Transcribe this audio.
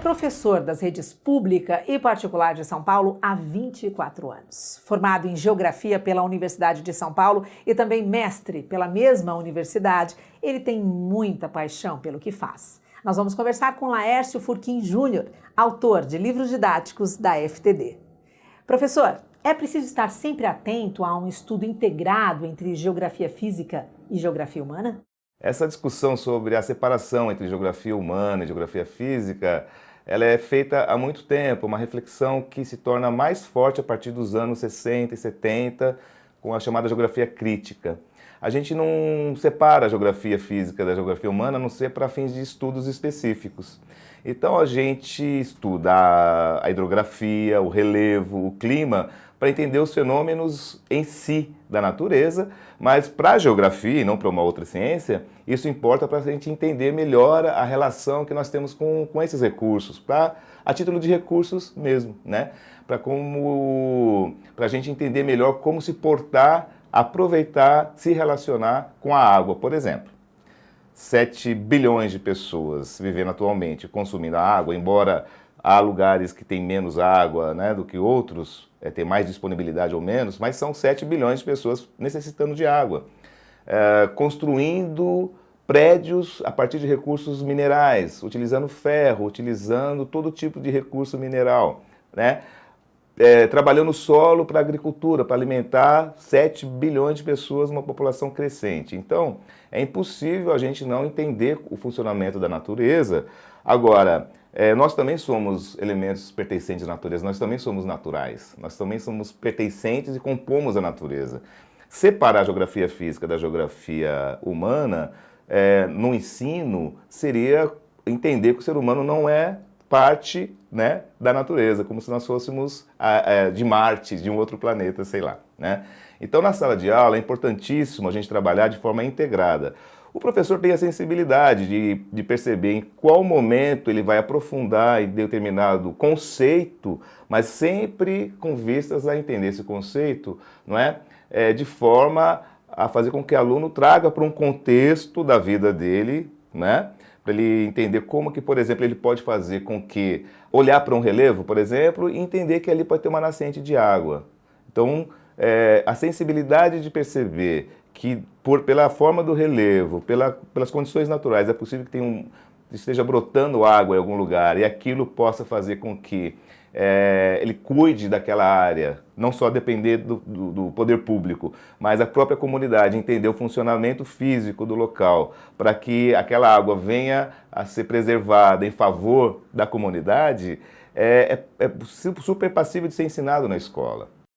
professor das redes pública e particular de São Paulo há 24 anos. Formado em Geografia pela Universidade de São Paulo e também mestre pela mesma universidade, ele tem muita paixão pelo que faz. Nós vamos conversar com Laércio Furquim Júnior, autor de livros didáticos da FTD. Professor, é preciso estar sempre atento a um estudo integrado entre geografia física e geografia humana? Essa discussão sobre a separação entre geografia humana e geografia física, ela é feita há muito tempo, uma reflexão que se torna mais forte a partir dos anos 60 e 70, com a chamada geografia crítica. A gente não separa a geografia física da geografia humana, a não ser para fins de estudos específicos. Então a gente estuda a hidrografia, o relevo, o clima, para entender os fenômenos em si da natureza, mas para a geografia, e não para uma outra ciência, isso importa para a gente entender melhor a relação que nós temos com esses recursos, a título de recursos mesmo, né? Para a gente entender melhor como se portar, aproveitar, se relacionar com a água, por exemplo. 7 bilhões de pessoas vivendo atualmente consumindo a água, embora há lugares que têm menos água, né, do que outros, tem mais disponibilidade ou menos, mas são 7 bilhões de pessoas necessitando de água. Construindo prédios a partir de recursos minerais, utilizando ferro, utilizando todo tipo de recurso mineral, né? Trabalhando o solo para a agricultura, para alimentar 7 bilhões de pessoas, uma população crescente. Então, é impossível a gente não entender o funcionamento da natureza. Agora, nós também somos elementos pertencentes à natureza, nós também somos naturais, nós também somos pertencentes e compomos a natureza. Separar a geografia física da geografia humana, no ensino, seria entender que o ser humano não é parte, né, da natureza, como se nós fôssemos de Marte, de um outro planeta, sei lá, né? Então, na sala de aula, é importantíssimo a gente trabalhar de forma integrada. O professor tem a sensibilidade de perceber em qual momento ele vai aprofundar em determinado conceito, mas sempre com vistas a entender esse conceito, não é? De forma a fazer com que o aluno traga para um contexto da vida dele, né? Para ele entender como que, por exemplo, ele pode fazer com que olhar para um relevo, por exemplo, e entender que ali pode ter uma nascente de água. Então, a sensibilidade de perceber que pela forma do relevo, pelas condições naturais, é possível que esteja brotando água em algum lugar e aquilo possa fazer com que ele cuide daquela área, não só depender do poder público, mas a própria comunidade entender o funcionamento físico do local, para que aquela água venha a ser preservada em favor da comunidade, super passível de ser ensinado na escola.